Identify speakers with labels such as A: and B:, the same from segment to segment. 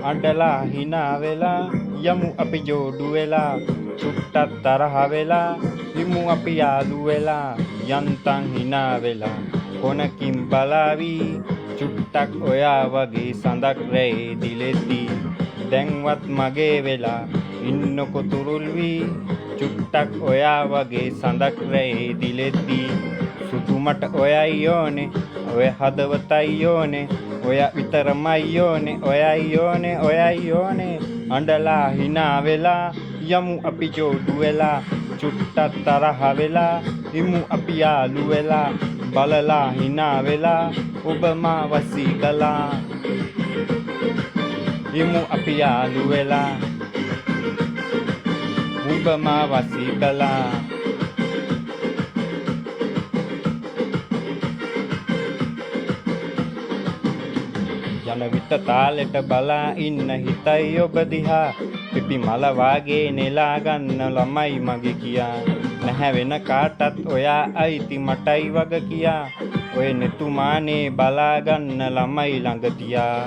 A: අඬලා hina වෙලා යමු අපි ජෝඩු වෙලා චුට්ටක් තරහ වෙලා හිමු අපි යාළු වෙලා යන්තම් hina වෙලා කොනකින් බලාවි චුට්ටක් ඔයා වගේ සඳක් රැේ දිලෙති දැන්වත් මගේ වෙලා ඉන්නකො තුරුල් වී චුට්ටක් ඔයා වගේ සඳක් රැේ දිලෙති සුදු මට ඔයයි ඕනේ ඔය හදවතයි ඕනේ ඔයා විතරමයි ඕනේ ඔයයි ඕනේ ඔයයි ඕනේ අඬලා hina වෙලා යමු අපි ජෝඩු වෙලා චුට්ටක් තරහ වෙලා හිමු අපි යාළු වෙලා බලලා hina වෙලා ඔබ මාව සීකලා හිමු අපි යාළු වෙලා ඔබ මාව සීකලා යන විට තාලෙට බලා ඉන්න හිතයි ඔබ දිහා පිපි මල වාගේ නෙලා ගන්න ළමයි මගේ කියා නැහැ වෙන කාටත් ඔයා අයිති මටයි වග කියා ඔය නෙතුමානේ බලා ගන්න ළමයි ළඟ තියා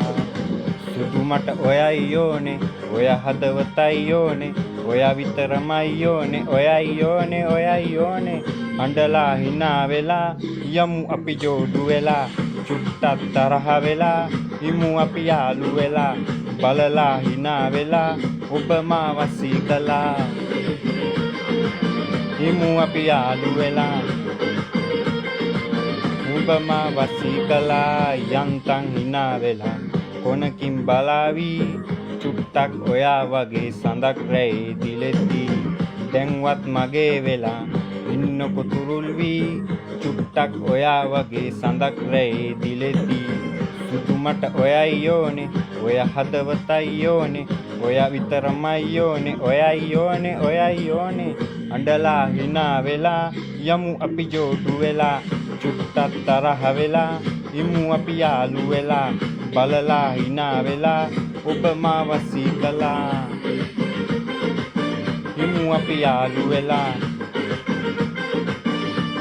A: සුදු මට ඔයයි ඕනේ ඔය හදවතයි ඕනේ ඔයා විතරමයි ඕනේ ඔයයි ඕනේ ඔයයි ඕනේ අඬලා hina වෙලා යමු අපි ජෝඩු වෙලා චුට්ටක් තරහ වෙලා හිමු අපි යාළු වෙලා බලලා hina වෙලා ඔබ මාව සීකලා හිමු අපි යාළු වෙලා ඔබ මාව සීකලා යන්තම් hina වෙලා කොනකින් බලාවි චුට්ටක් ඔයා වගේ සඳක් රැේ දිලෙති දැන්වත් මගේ වෙලා ඉන්නකො තුරුල් වී චුට්ටක් ඔයා වගේ සඳක් රැේ දිලෙති සුදු මට ඔයයි ඕනේ ඔය හදවතයි ඕනේ ඔයා විතරමයි ඕනේ ඔයයි ඕනේ ඔයයි ඕනේ අඬලා hina වෙලා යමු අපි ජෝඩු වෙලා චුට්ටක් තරහ වෙලා හිමු අපි යාළු වෙලා බලලා hina වෙලා ඔබ මාව සීකලා හිමු අපි යාළු වෙලා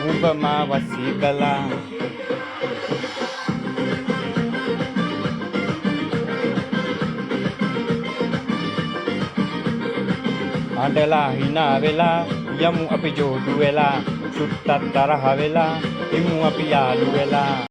A: ඔබ මාව සීකලා අඬලා hina වෙලා යමු අපි ජෝඩු වෙලා චුට්ටක් තරහ වෙලා හිමු අපි යාළු වෙලා